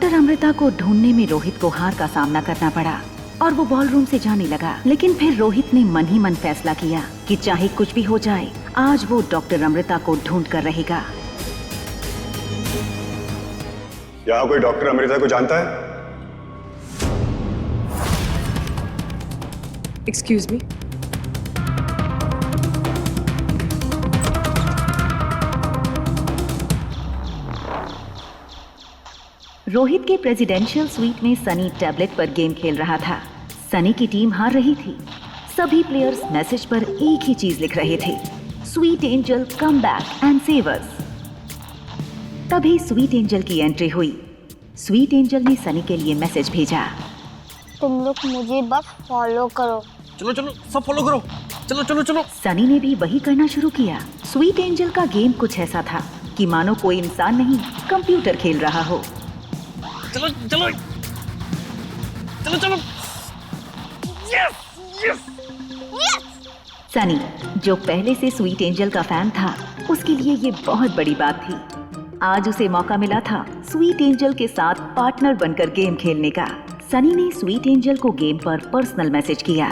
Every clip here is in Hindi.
डॉक्टर अमृता को ढूंढने में रोहित को हार का सामना करना पड़ा और वो बॉलरूम से जाने लगा। लेकिन फिर रोहित ने मन ही मन फैसला किया कि चाहे कुछ भी हो जाए, आज वो डॉक्टर अमृता को ढूंढ कर रहेगा। यहाँ कोई डॉक्टर अमृता को जानता है? Excuse me. रोहित के प्रेसिडेंशियल स्वीट में सनी टैबलेट पर गेम खेल रहा था। सनी की टीम हार रही थी। सभी प्लेयर्स मैसेज पर एक ही चीज लिख रहे थे, sweet angel come back and save us. तभी स्वीट एंजल की एंट्री हुई। स्वीट एंजल ने सनी के लिए मैसेज भेजा, तुम लोग मुझे बस फॉलो करो। चलो चलो सब फॉलो करो, चलो चलो चलो। सनी ने भी वही करना शुरू किया। स्वीट एंजल का गेम कुछ ऐसा था कि मानो कोई इंसान नहीं, कंप्यूटर खेल रहा हो। चलो चलो चलो चलो। Yes yes yes! सनी, जो पहले से स्वीट एंजल का फैन था, उसके लिए ये बहुत बड़ी बात थी। आज उसे मौका मिला था स्वीट एंजल के साथ पार्टनर बनकर गेम खेलने का। सनी ने स्वीट एंजल को गेम पर पर्सनल मैसेज किया,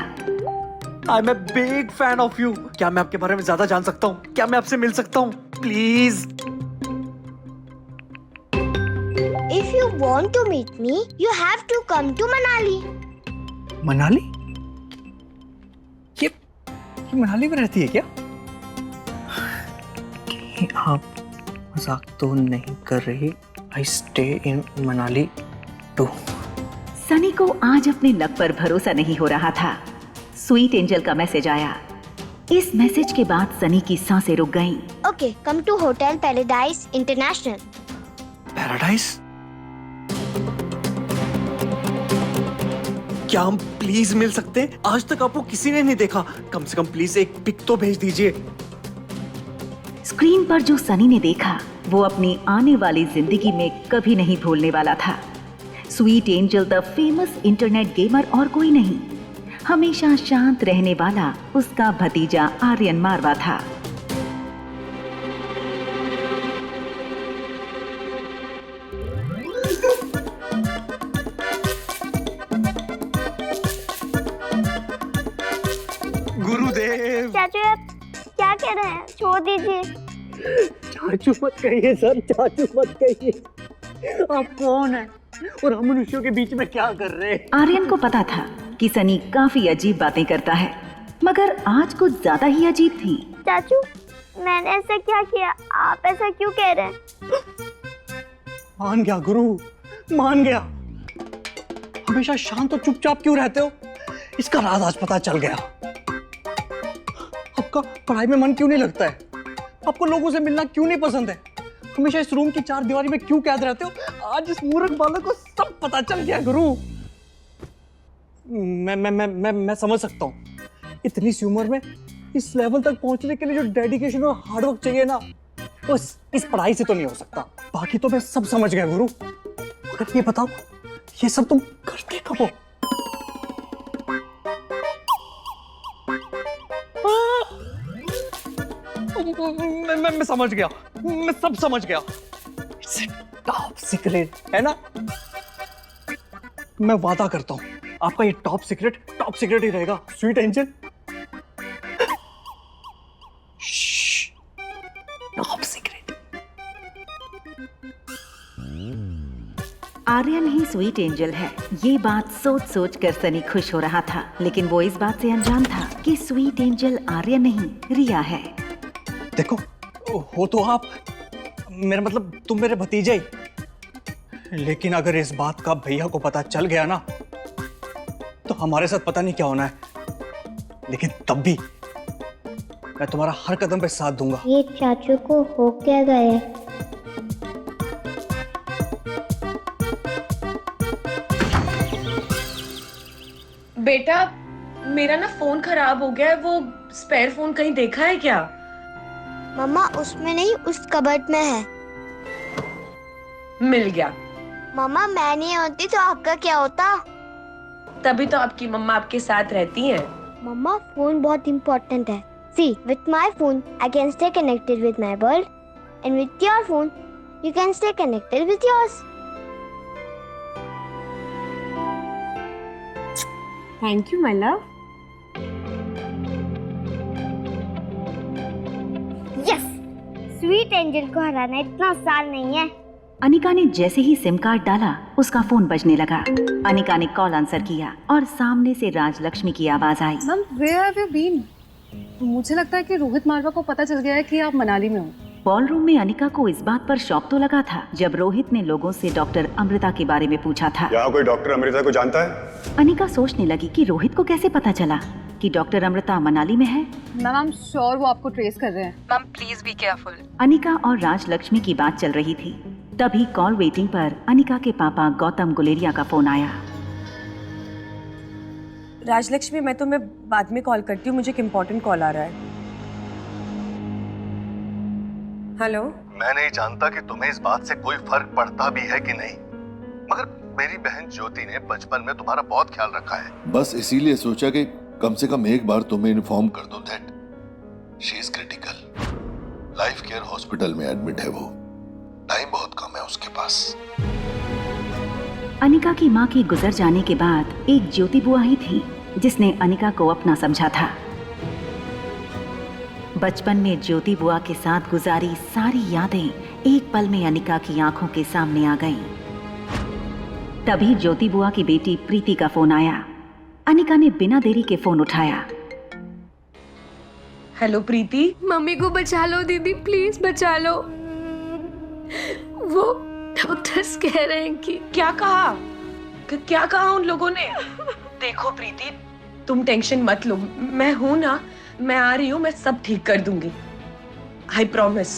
I am a big fan of you. क्या मैं आपके बारे में ज्यादा जान सकता हूँ? क्या मैं आपसे मिल सकता हूँ please? If you want to meet me, you have to come to Manali. Manali? ये मनाली में रहती है क्या? कि आप मजाक तो नहीं कर रही? I stay in Manali too. Sunny को आज अपने लक पर भरोसा नहीं हो रहा था। स्वीट एंजल का मैसेज आया। इस मैसेज के बाद सनी की सांसें रुक गईं। Okay, come to Hotel Paradise International. Paradise? क्या हम प्लीज मिल सकते हैं? आज तक आपको किसी ने नहीं देखा। कम से कम प्लीज एक पिक तो भेज दीजिए। स्क्रीन पर जो सनी ने देखा, वो अपनी आने वाली जिंदगी में कभी नहीं भूलने वाला था। Sweet angel the famous internet gamer और कोई नहीं, हमेशा शांत रहने वाला उसका भतीजा आर्यन मारवा था। गुरुदेव। चाचू आप क्या कह रहे हैं? छोड़ दीजिए। चाचू मत कहिए सर, चाचू मत कहिए। आप कौन है और हम मनुष्यों के बीच में क्या कर रहे हैं? आर्यन को पता था कि सनी काफी अजीब बातें करता है, मगर आज कुछ ज्यादा ही अजीब थी। चाचू मैंने ऐसा क्या किया? आप ऐसा क्यों कह रहे हैं? मान गया गुरु, मान गया। हमेशा शांत और चुपचाप क्यों रहते हो? इसका राज आज पता चल गया। आपका पढ़ाई में मन क्यों नहीं लगता है? आपको लोगों से मिलना क्यों नहीं पसंद है? हमेशा इस रूम की चार दीवारी में क्यों कैद रहते हो? आज इस मूर्ख बालक को सब पता चल गया गुरु। मैं समझ सकता हूँ। इतनी सी उम्र में इस लेवल तक पहुंचने के लिए जो डेडिकेशन और हार्डवर्क चाहिए ना, वो इस पढ़ाई से तो नहीं हो सकता। बाकी तो मैं सब समझ गया गुरु। मगर ये बताओ, ये सब तुम करते कब हो? मैं समझ गया, मैं सब समझ गया। टॉप सीक्रेट है ना? मैं वादा करता हूं आपका ये टॉप सीक्रेट ही रहेगा sweet angel. Top secret. Aryan ही स्वीट एंजल है। ये बात सोच सोच कर सनी खुश हो रहा था, लेकिन वो इस बात से अनजान था कि स्वीट एंजल आर्यन नहीं, रिया है। देखो, हो तो आप, मेरा मतलब तुम मेरे भतीजे ही, लेकिन अगर इस बात का भैया को पता चल गया ना, तो हमारे साथ पता नहीं क्या होना है। लेकिन तब भी मैं तुम्हारा हर कदम पे साथ दूंगा। ये चाचू को हो क्या गया? बेटा मेरा ना फोन खराब हो गया है, वो स्पेयर फोन कहीं देखा है क्या? मम्मा उसमें नहीं, उस कबर्ड में है। मिल गया। मम्मा मैं नहीं होती तो आपका क्या होता? तभी तो आपकी मम्मा आपके साथ रहती हैं। मम्मा फोन बहुत इम्पोर्टेंट है। See, with my phone I can stay connected with my world, and with your phone you can stay connected with yours. Thank you my love. Yes, sweet angel को हराना इतना आसान नहीं है। अनिका ने जैसे ही सिम कार्ड डाला उसका फोन बजने लगा। अनिका ने कॉल आंसर किया और सामने से राजलक्ष्मी की आवाज आई। Ma'am, where have you been? मुझे लगता है कि रोहित मालवा को पता चल गया है कि आप मनाली में हो। बॉल रूम में अनिका को इस बात पर शौक तो लगा था जब रोहित ने लोगों से डॉक्टर अमृता के बारे में पूछा था। यहाँ कोई डॉक्टर अमृता को जानता है? अनिका सोचने लगी कि रोहित को कैसे पता चला कि डॉक्टर अमृता मनाली में है। मैम, आई एम श्योर वो आपको ट्रेस कर रहे हैं। Ma'am please be careful. Anika और राजलक्ष्मी की बात चल रही थी, तभी कॉल वेटिंग पर अनिका के पापा गौतम गुलेरिया का फोन आया। राजलक्ष्मी, मैं तुम्हें बाद में कॉल करती हूँ, मुझे एक इम्पोर्टेंट कॉल आ रहा है। हेलो। मैं नहीं जानता कि तुम्हें इस बात से कोई फर्क पड़ता भी है कि नहीं, मगर मेरी बहन ज्योति ने बचपन में तुम्हारा बहुत ख्याल रखा है। बस इसीलिए सोचा कि कम से कम एक बार तुम्हें इन्फॉर्म कर दूं that she is critical. Life care hospital में एडमिट है वो। टाइम बहुत कम है उसके पास। अनिका की मां की गुजर जाने के बाद एक ज्योति बुआ ही थी जिसने अनिका को अपना समझा था। बचपन में ज्योति बुआ के साथ गुजारी सारी यादें एक पल में अनिका की आंखों के सामने आ गईं। तभी ज्योति बुआ की बेटी प्रीति का फोन आया। अनिका ने बिना देरी के फोन उठाया। हेलो प्रीति। मम्मी को बचा लो दीदी, प्लीज बचा लो। वो डॉक्टर्स कह रहे हैं कि क्या कहा? क्या कहा उन लोगों ने? देखो प्रीति, तुम टेंशन मत लो, मैं हूं ना, मैं आ रही हूँ, मैं सब ठीक कर दूंगी, आई प्रॉमिस।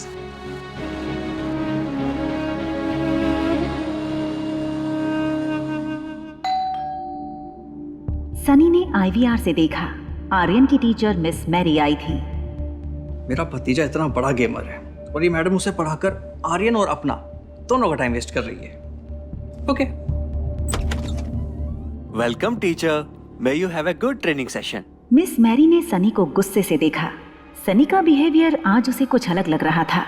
सनी ने आईवीआर से देखा। आर्यन की टीचर मिस मैरी आई थी। मेरा भतीजा इतना बड़ा गेमर है और ये मैडम उसे पढ़ाकर आर्यन और अपना दोनों का टाइम वेस्ट कर रही है। Okay. Welcome teacher, may you have a good training session. Miss Mary ने सनी को गुस्से से देखा। सनी का बिहेवियर आज उसे कुछ अलग लग रहा था।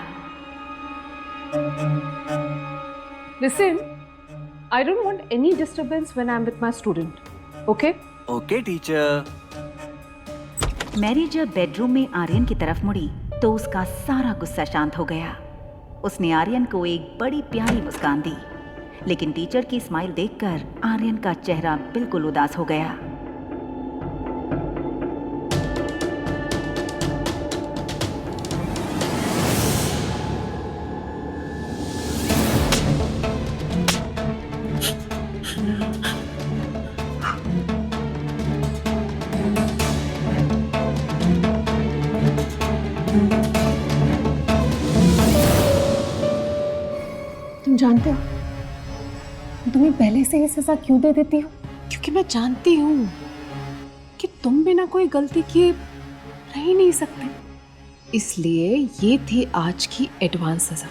Listen, I don't want any disturbance when I'm with my student. Okay? Okay teacher. Mary जब बेडरूम में आर्यन की तरफ मुड़ी तो उसका सारा गुस्सा शांत हो गया। उसने आर्यन को एक बड़ी प्यारी मुस्कान दी, लेकिन टीचर की स्माइल देखकर आर्यन का चेहरा बिल्कुल उदास हो गया। तुम जानते हो मैं तुम्हें पहले से ही सजा क्यों दे देती हूँ? क्योंकि मैं जानती हूँ कि तुम बिना कोई गलती किए रह ही नहीं सकते। इसलिए ये थी आज की एडवांस सजा।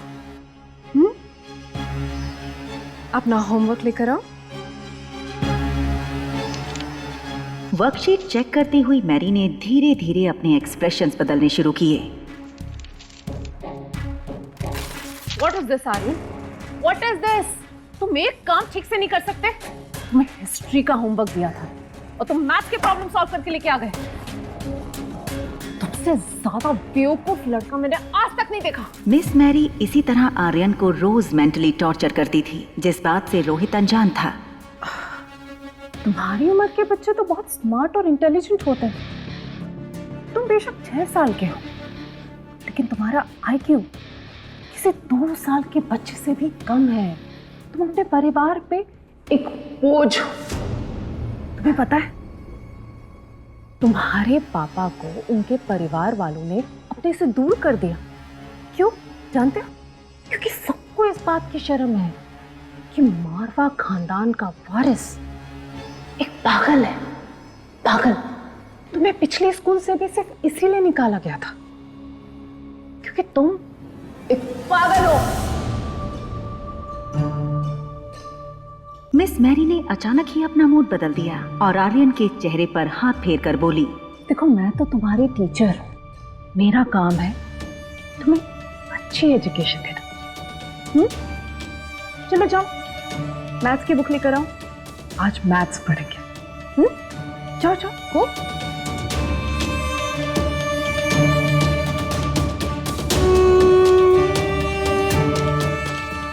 अपना होमवर्क लेकर आओ। वर्कशीट चेक करती हुई मैरी ने धीरे धीरे अपने एक्सप्रेशंस बदलने शुरू किए। What is this, Aryan? What is this? तुम एक काम ठीक से नहीं कर सकते? तुम्हें हिस्ट्री का होमवर्क दिया था और तुम मैथ्स के प्रॉब्लम सॉल्व करके लेके आ गए। तुमसे ज्यादा बेवकूफ लड़का मैंने आज तक नहीं देखा। मिस मैरी इसी तरह आर्यन को रोज मेंटली टॉर्चर करती थी, जिस बात से रोहित अनजान था। तुम्हारी उम्र के बच्चे तो बहुत स्मार्ट और इंटेलिजेंट होते हैं। तुम बेशक 6 साल के हो, लेकिन तुम्हारा IQ किसी 2 साल के बच्चे से भी कम है। तुम अपने परिवार पे एक बोझ हो। तुम्हें पता है, तुम्हारे पापा को उनके परिवार वालों ने अपने से दूर कर दिया। क्यों जानते हो? क्योंकि सबको इस बात की शर्म है कि मारवा खानदान का वारिस एक पागल है। पागल। तुम्हें पिछले स्कूल से भी सिर्फ इसीलिए निकाला गया था क्योंकि तुम एक पागल हो। मिस मैरी ने अचानक ही अपना मूड बदल दिया और आर्यन के चेहरे पर हाथ फेर कर बोली, देखो, मैं तो तुम्हारी टीचर हूँ। मेरा काम है तुम्हें अच्छी एजुकेशन देना। चलो जाओ, मैथ्स की बुक लेकर आओ। आज मैथ्स पढ़ेंगे। जाओ जाओ हो।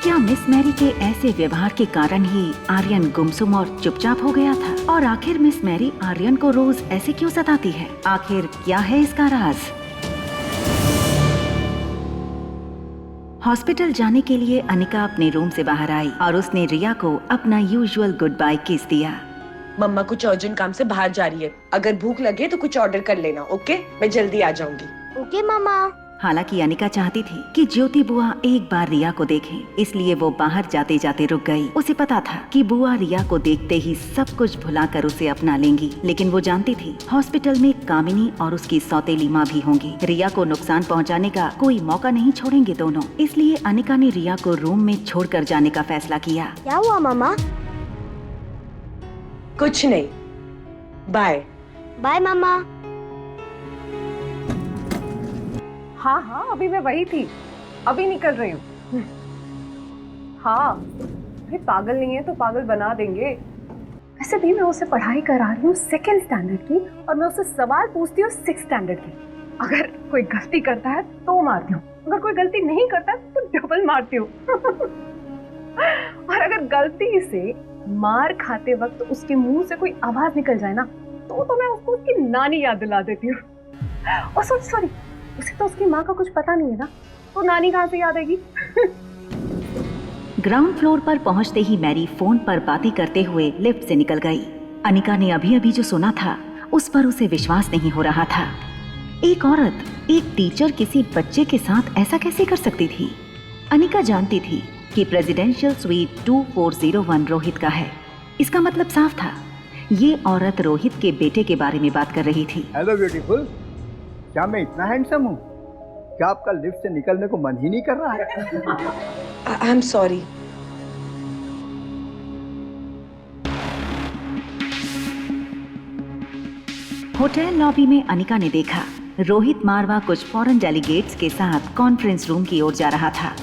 क्या मिस मैरी के ऐसे व्यवहार के कारण ही आर्यन गुमसुम और चुपचाप हो गया था? और आखिर मिस मैरी आर्यन को रोज ऐसे क्यों सताती है? आखिर क्या है इसका राज? हॉस्पिटल जाने के लिए अनिका अपने रूम से बाहर आई और उसने रिया को अपना यूजुअल गुड बाय किस दिया। मम्मा कुछ अर्जेंट काम से बाहर जा रही है, अगर भूख लगे तो कुछ ऑर्डर कर लेना, ओके? मैं जल्दी आ जाऊंगी। ओके मामा। हालांकि अनिका चाहती थी कि ज्योति बुआ एक बार रिया को देखे, इसलिए वो बाहर जाते जाते रुक गई। उसे पता था कि बुआ रिया को देखते ही सब कुछ भुलाकर उसे अपना लेंगी, लेकिन वो जानती थी हॉस्पिटल में कामिनी और उसकी सौतेली माँ भी होंगी। रिया को नुकसान पहुंचाने का कोई मौका नहीं छोड़ेंगे दोनों, इसलिए अनिका ने रिया को रूम में छोड़कर जाने का फैसला किया। क्या हुआ मामा? कुछ नहीं, बाय। बाय मामा। हाँ हाँ, अभी मैं वही थी, अभी निकल रही हूँ। हाँ, अरे पागल नहीं है तो पागल बना देंगे। वैसे भी मैं उसे पढ़ाई करा रही हूँ 2nd स्टैंडर्ड की, और मैं उससे सवाल पूछती हूँ 6th स्टैंडर्ड की। अगर कोई गलती करता है तो मारती हूँ, अगर कोई गलती नहीं करता है तो डबल मारती हूँ। और अगर गलती से मार खाते वक्त उसके मुंह से कोई आवाज निकल जाए ना, तो मैं उसको उसकी नानी याद दिला देती हूँ। और सॉरी, उसे तो उसकी माँ का कुछ पता नहीं है ना, तो नानी कहाँ से याद आएगी? ग्राउंड फ्लोर पर पहुंचते ही मैरी फोन पर बातें करते हुए लिफ्ट से निकल गई। अनिका ने अभी अभी जो सुना था उस पर उसे विश्वास नहीं हो रहा था। एक औरत, एक टीचर किसी बच्चे के साथ ऐसा कैसे कर सकती थी? अनिका जानती थी कि प्रेसिडेंशियल स्वीट 2401 रोहित का है। इसका मतलब साफ था, ये औरत रोहित के बेटे के बारे में बात कर रही थी। हेलो ब्यूटीफुल, क्या मैं इतना हैंडसम हूँ? क्या आपका लिफ्ट से निकलने को मन ही नहीं कर रहा है? I am sorry. Hotel lobby में अनिका ने देखा रोहित मारवा कुछ फॉरेन डेलीगेट्स के साथ कॉन्फ्रेंस रूम की ओर जा रहा था।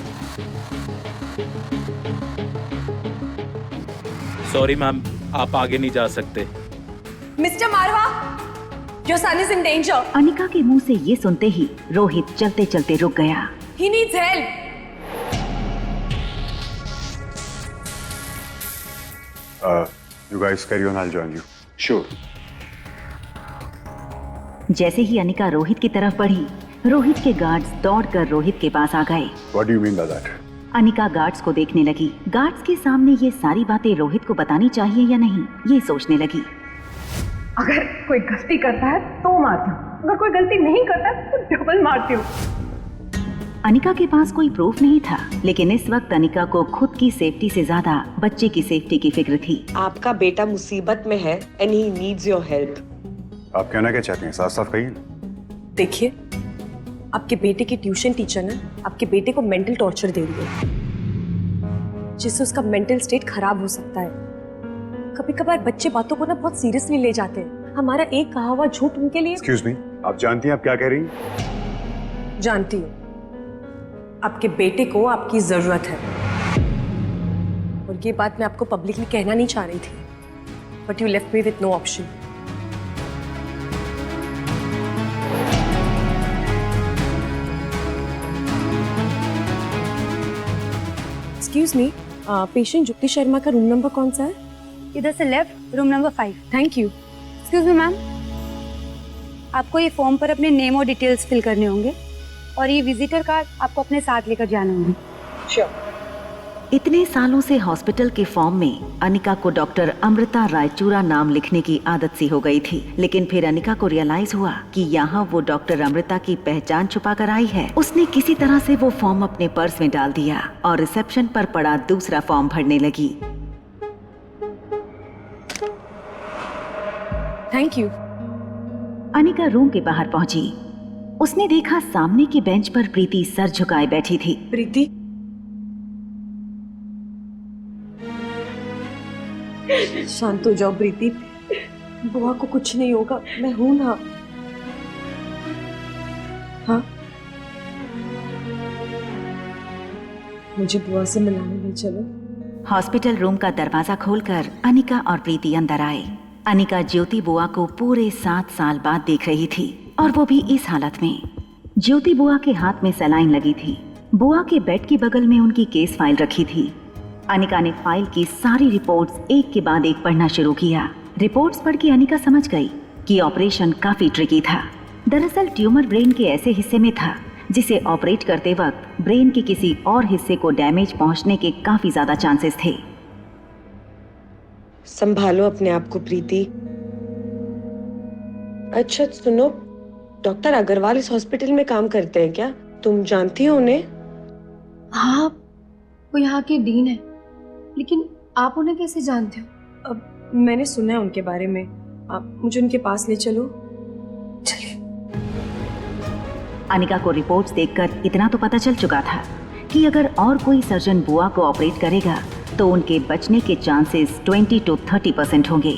सॉरी मैम, आप आगे नहीं जा सकते। Mister Marwah, your son is in danger. Anika के मुंह से ये सुनते ही रोहित चलते चलते रुक गया। He needs help. You guys carry on, I'll join you. Sure. जैसे ही अनिका रोहित की तरफ बढ़ी, रोहित के गार्ड्स दौड़कर रोहित के पास आ गए। What do you mean by that? Anika guards को देखने लगी। गार्ड्स के सामने ये सारी बातें रोहित को बतानी चाहिए या नहीं, ये सोचने लगी। अगर कोई गलती करता है तो मारती हूँ, अगर कोई गलती नहीं करता है तो डबल मारती हूँ। अनिका के पास कोई प्रूफ नहीं था, लेकिन इस वक्त अनिका को खुद की सेफ्टी से ज्यादा बच्चे की सेफ्टी की फिक्र थी। आपका बेटा मुसीबत में है and he needs your help. आप कहना क्या चाहते हैं? साफ साफ कहिए। देखिए, आपके बेटे की ट्यूशन टीचर ने आपके बेटे को मेंटल टॉर्चर दे रही है, जिससे उसका मेंटल स्टेट खराब हो सकता है। कभी कभार बच्चे बातों को ना बहुत सीरियसली ले जाते हैं। हमारा एक कहा हुआ झूठ उनके लिए। एक्सक्यूज मी, आप जानती हैं आप क्या कह रही हैं? जानती हूँ, आपके बेटे को आपकी जरूरत है, और ये बात मैं आपको पब्लिकली कहना नहीं चाह रही थी, but you left me with no option. Excuse me, patient Jukti Sharma का रूम नंबर कौन सा है? इधर से left, room number 5। Thank you. Excuse me ma'am, आपको ये फॉर्म पर अपने नेम और डिटेल्स फिल करने होंगे, और ये विजिटर कार्ड आपको अपने साथ लेकर जाना होगा। श्योर। इतने सालों से हॉस्पिटल के फॉर्म में अनिका को डॉक्टर अमृता रायचूरा नाम लिखने की आदत सी हो गई थी, लेकिन फिर अनिका को रियलाइज हुआ कि यहाँ वो डॉक्टर अमृता की पहचान छुपा कर आई है। उसने किसी तरह से वो फॉर्म अपने पर्स में डाल दिया और रिसेप्शन पर पड़ा दूसरा फॉर्म भरने लगी। Thank you. अनिका रूम के बाहर पहुंची। उसने देखा सामने की बेंच पर प्रीति सर झुकाए बैठी थी। प्रीति, शांत हो जाओ प्रीति, बुआ को कुछ नहीं होगा, मैं हूं ना। हाँ, मुझे बुआ से मिलाने ले चलो। हॉस्पिटल रूम का दरवाजा खोलकर अनिका और प्रीति अंदर आए। अनिका ज्योति बुआ को पूरे 7 साल बाद देख रही थी, और वो भी इस हालत में। ज्योति बुआ के हाथ में सलाइन लगी थी। बुआ के बेड के बगल में उनकी केस फाइल रखी थी। अनिका ने फाइल की सारी रिपोर्ट्स एक के बाद एक पढ़ना शुरू किया। रिपोर्ट्स पढ़ के अनिका समझ गई कि ऑपरेशन काफी ट्रिकी था। दरअसल ट्यूमर ब्रेन के ऐसे हिस्से में था जिसे ऑपरेट करते वक्त ब्रेन के किसी और हिस्से को डैमेज पहुंचने के काफी ज्यादा चांसेस थे। संभालो अपने आप को प्रीति। अच्छा सुनो, डॉक्टर अग्रवाल इस हॉस्पिटल में काम करते हैं क्या? तुम जानती हो उन्हें? हाँ, वो यहाँ के डीन है। लेकिन आप उन्हें कैसे जानते हो? अब मैंने सुना है उनके बारे में। आप मुझे उनके पास ले चलो। चलिए। अनिका को रिपोर्ट्स देखकर इतना तो पता चल चुका था कि अगर और कोई सर्जन बुआ को ऑपरेट करेगा तो उनके बचने के चांसेस 20 to 30% होंगे,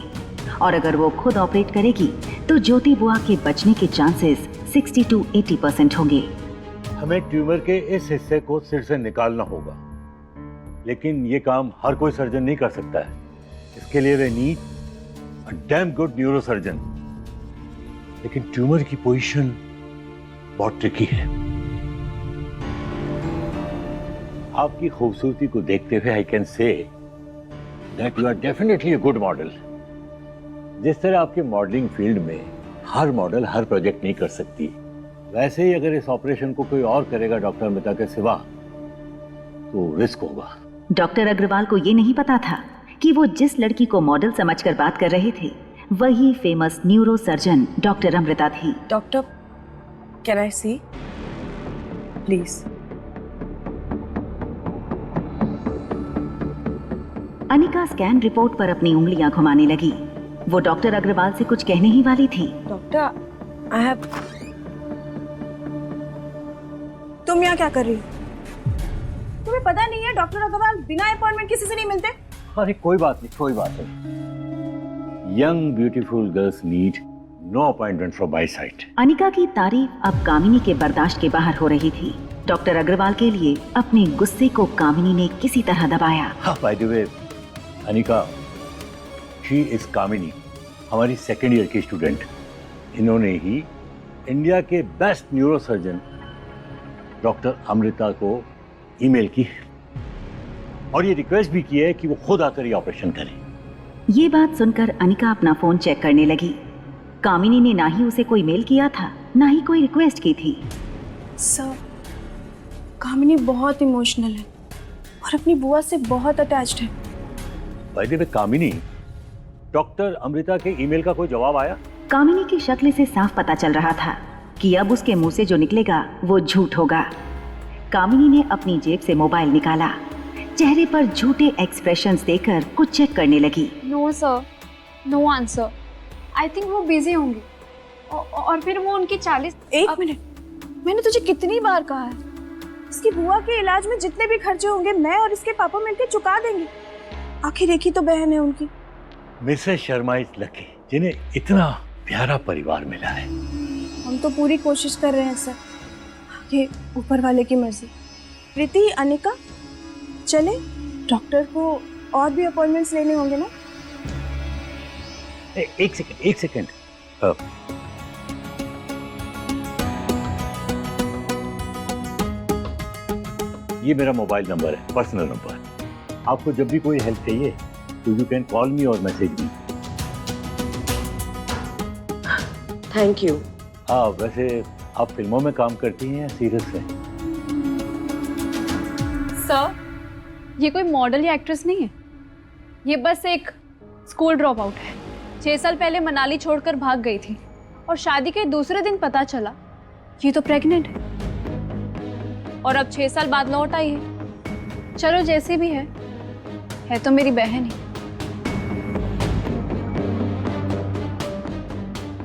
और अगर वो खुद ऑपरेट करेगी तो ज्योति बुआ के बचने के चांसेस 60 to 80% होंगे। हमें ट्यूमर के इस हिस्से को सिर से निकालना होगा, लेकिन ये काम हर कोई सर्जन नहीं कर सकता है। इसके लिए we need a damn good neurosurgeon. लेकिन ट्यूमर की पोजीशन बहुत ट्रिकी है। आपकी खूबसूरती को देखते हुए I can say that you are definitely a good model. जिस तरह आपके मॉडलिंग फील्ड में हर मॉडल हर प्रोजेक्ट नहीं कर सकती, वैसे ही अगर इस ऑपरेशन को कोई और करेगा डॉक्टर अमृता के सिवा तो रिस्क होगा। डॉक्टर अग्रवाल को ये नहीं पता था कि वो जिस लड़की को मॉडल समझकर बात कर रहे थे वही famous neurosurgeon doctor Amrita थी। Doctor, can I see please? Anika scan report पर अपनी उंगलियां घुमाने लगी। वो डॉक्टर अग्रवाल से कुछ कहने ही वाली थी। Doctor, I have. तुम यहाँ क्या कर रही हो? तुम्हें पता नहीं है डॉक्टर अग्रवाल बिना अपॉइंटमेंट किसी से नहीं मिलते? अरे कोई बात नहीं, कोई बात नहीं। Young beautiful girls need no appointment from my side. Anika की तारीफ अब कामिनी के बर्दाश्त के बाहर हो रही थी। डॉक्टर अग्रवाल के लिए अपने गुस्से को कामिनी ने किसी तरह दबाया। By the way Anika, she is Kamini, हमारी सेकेंड ईयर की स्टूडेंट। इन्होंने ही इंडिया के best neurosurgeon doctor Amrita को ईमेल की और ये रिक्वेस्ट भी की है कि वो खुद आकर ये ऑपरेशन करें। ये बात सुनकर अनिका अपना फोन चेक करने लगी। कामिनी ने ना ही उसे कोई मेल किया था, ना ही कोई रिक्वेस्ट की थी। सर, कामिनी बहुत इमोशनल है और अपनी बुआ से बहुत अटैच्ड है। Bye the way Kamini, doctor Amrita के ईमेल का कोई जवाब आया? कामिनी की शक्ल से साफ पता चल रहा था कि अब उसके मुंह से जो निकलेगा वो झूठ होगा। कामिनी ने अपनी जेब से मोबाइल निकाला, चेहरे पर झूठे एक्सप्रेशंस देकर कुछ चेक करने लगी। No sir, no answer. I think वो बिजी होंगे और फिर वो उनकी 40। एक मिनट, मैंने तुझे कितनी बार कहा है, इसकी बुआ के इलाज में जितने भी खर्चे होंगे मैं और इसके पापा मिलकर चुका देंगे। आखिर एक ही तो बहन है उनकी। मिसेस शर्मा इज लकी जिन्हें इतना प्यारा परिवार मिला है। हम तो पूरी कोशिश कर रहे हैं सर, ये ऊपर वाले की मर्जी। प्रीति, अनिका, चले, डॉक्टर को और भी अपॉइंटमेंट्स लेने होंगे ना? एक सेकंड। ये मेरा मोबाइल नंबर है, पर्सनल नंबर। आपको जब भी कोई हेल्प चाहिए तो यू कैन कॉल मी और मैसेज मी। Thank you. हाँ, वैसे आप फिल्मों में काम करती हैं या सीरियस में? सर, ये कोई मॉडल या एक्ट्रेस नहीं है, ये बस एक स्कूल ड्रॉप आउट है। 6 साल पहले मनाली छोड़कर भाग गई थी और शादी के दूसरे दिन पता चला ये तो प्रेग्नेंट है और अब 6 साल बाद लौट आई है। चलो जैसे भी है तो मेरी बहन ही।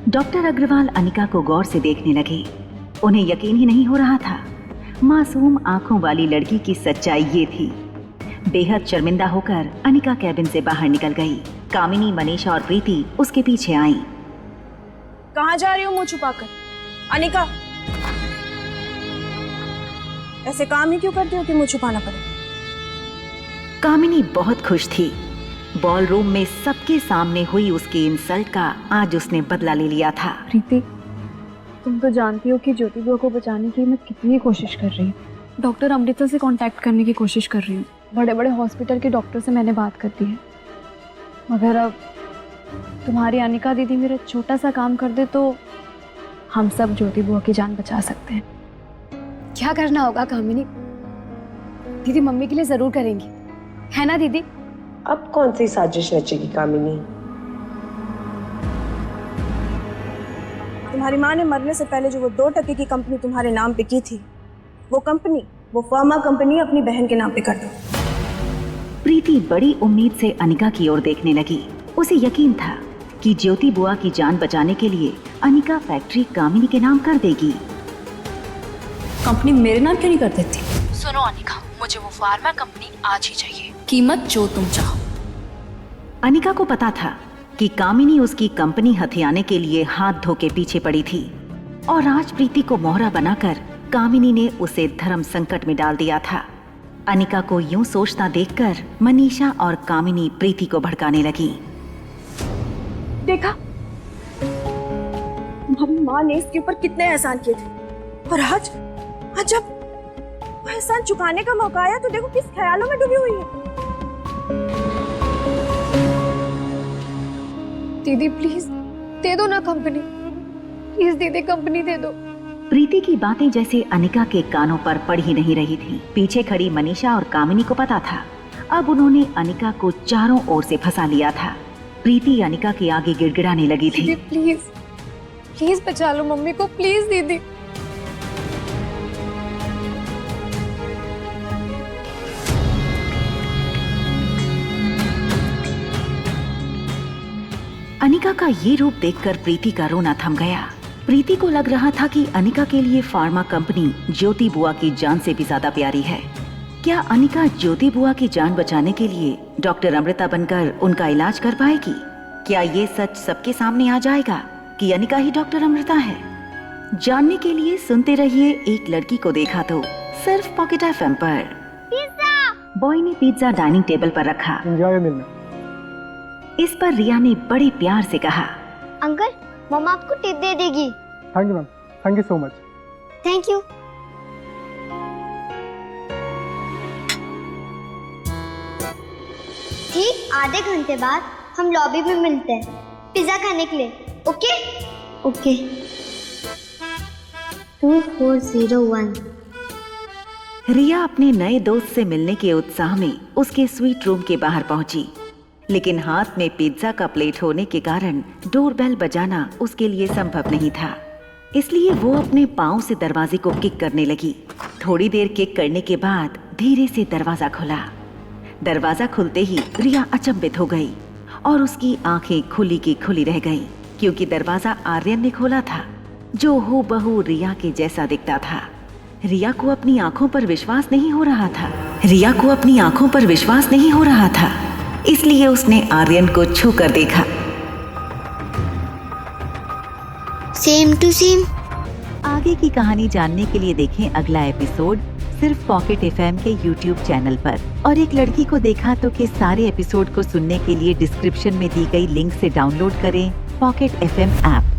डॉक्टर अग्रवाल अनिका को गौर से देखने लगे। उन्हें यकीन ही नहीं हो रहा था। मासूम आंखों वाली लड़की की सच्चाई ये थी। बेहद शर्मिंदा होकर अनिका कैबिन से बाहर निकल गई। कामिनी, मनीषा और प्रीति उसके पीछे आईं। कहाँ जा रही हो मुंह छुपाकर? अनिका, ऐसे काम ही क्यों करती हो कि मुंह छुपाना पड़े? कामिनी बहुत खुश थी। बॉलरूम में सबके सामने हुई उसकी इंसल्ट का आज उसने बदला ले लिया था। प्रीति, तुम तो जानती हो कि ज्योति बुआ को बचाने की मैं कितनी कोशिश कर रही हूँ। डॉक्टर अमृता से कांटेक्ट करने की कोशिश कर रही हूँ। बड़े बड़े हॉस्पिटल के डॉक्टर से मैंने बात कर दी है, मगर अब तुम्हारी अनिका दीदी मेरा छोटा सा काम कर दे तो हम सब ज्योति बुआ की जान बचा सकते हैं। क्या करना होगा कामिनी? दीदी मम्मी के लिए जरूर करेंगी, है ना दीदी? अब कौन सी साजिश रचेगी कामिनी? तुम्हारी माँ ने मरने से पहले जो वो 2 टके की कंपनी तुम्हारे नाम पे की थी, वो कंपनी, वो फार्मा कंपनी अपनी बहन के नाम पे कर दो। प्रीति बड़ी उम्मीद से अनिका की ओर देखने लगी। उसे यकीन था कि ज्योति बुआ की जान बचाने के लिए अनिका फैक्ट्री कामिनी के नाम कर देगी। कंपनी मेरे नाम क्यों नहीं कर देती? सुनो अनिका, मुझे वो फार्मा कंपनी आज ही चाहिए, कीमत जो तुम चाहो। अनिका को पता था कि कामिनी उसकी कंपनी हथियाने के लिए हाथ धो के पीछे पड़ी थी और आज प्रीति को मोहरा बनाकर कामिनी ने उसे धर्म संकट में डाल दिया था। अनिका को यूं सोचता देखकर मनीषा और कामिनी प्रीति को भड़काने लगी। देखा, तुम्हारी माँ ने इसके ऊपर कितने एहसान किए थे, और आज जब वो एहसान चुकाने का मौका आया तो देखो किस ख्यालों में डूबी हुई है। दीदी प्लीज दे दो ना कंपनी, प्लीज दीदी कंपनी दे दो। प्रीति की बातें जैसे अनिका के कानों पर पड़ ही नहीं रही थी। पीछे खड़ी मनीषा और कामिनी को पता था अब उन्होंने अनिका को चारों ओर से फंसा लिया था। प्रीति अनिका के आगे गिड़गिड़ाने लगी थी। दीदी प्लीज प्लीज बचा लो मम्मी को, प्लीज दीदी। अनिका का ये रूप देखकर प्रीति का रोना थम गया। प्रीति को लग रहा था कि अनिका के लिए फार्मा कंपनी ज्योति बुआ की जान से भी ज्यादा प्यारी है। क्या अनिका ज्योति बुआ की जान बचाने के लिए डॉक्टर अमृता बनकर उनका इलाज कर पाएगी? क्या ये सच सबके सामने आ जाएगा कि अनिका ही डॉक्टर अमृता है? जानने के लिए सुनते रहिए एक लड़की को देखा तो, सिर्फ पॉकेट FM पर। बॉय ने पिज्जा डाइनिंग टेबल पर रखा। इस पर रिया ने बड़े प्यार से कहा, अंकल मम्मा आपको टिप दे देगी। Thank you ma'am, thank you so much. Thank you. ठीक आधे घंटे बाद हम लॉबी में मिलते हैं पिज्जा खाने के लिए। Okay okay. 2401। रिया अपने नए दोस्त से मिलने के उत्साह में उसके स्वीट रूम के बाहर पहुंची, लेकिन हाथ में पिज्जा का प्लेट होने के कारण डोरबेल बजाना उसके लिए संभव नहीं था। इसलिए वो अपने पाँव से दरवाजे को किक करने लगी। थोड़ी देर किक करने के बाद धीरे से दरवाजा खुला। दरवाजा खुलते ही रिया अचंभित हो गई और उसकी आंखें खुली की खुली रह गईं, क्योंकि दरवाजा आर्यन ने खोला था, जो हूबहू रिया के जैसा दिखता था। रिया को अपनी आंखों पर विश्वास नहीं हो रहा था। इसलिए उसने आर्यन को छू कर देखा। Same to same. आगे की कहानी जानने के लिए देखें अगला एपिसोड सिर्फ पॉकेट FM के YouTube चैनल पर। और एक लड़की को देखा तो के सारे एपिसोड को सुनने के लिए डिस्क्रिप्शन में दी गई लिंक से डाउनलोड करें पॉकेट FM ऐप।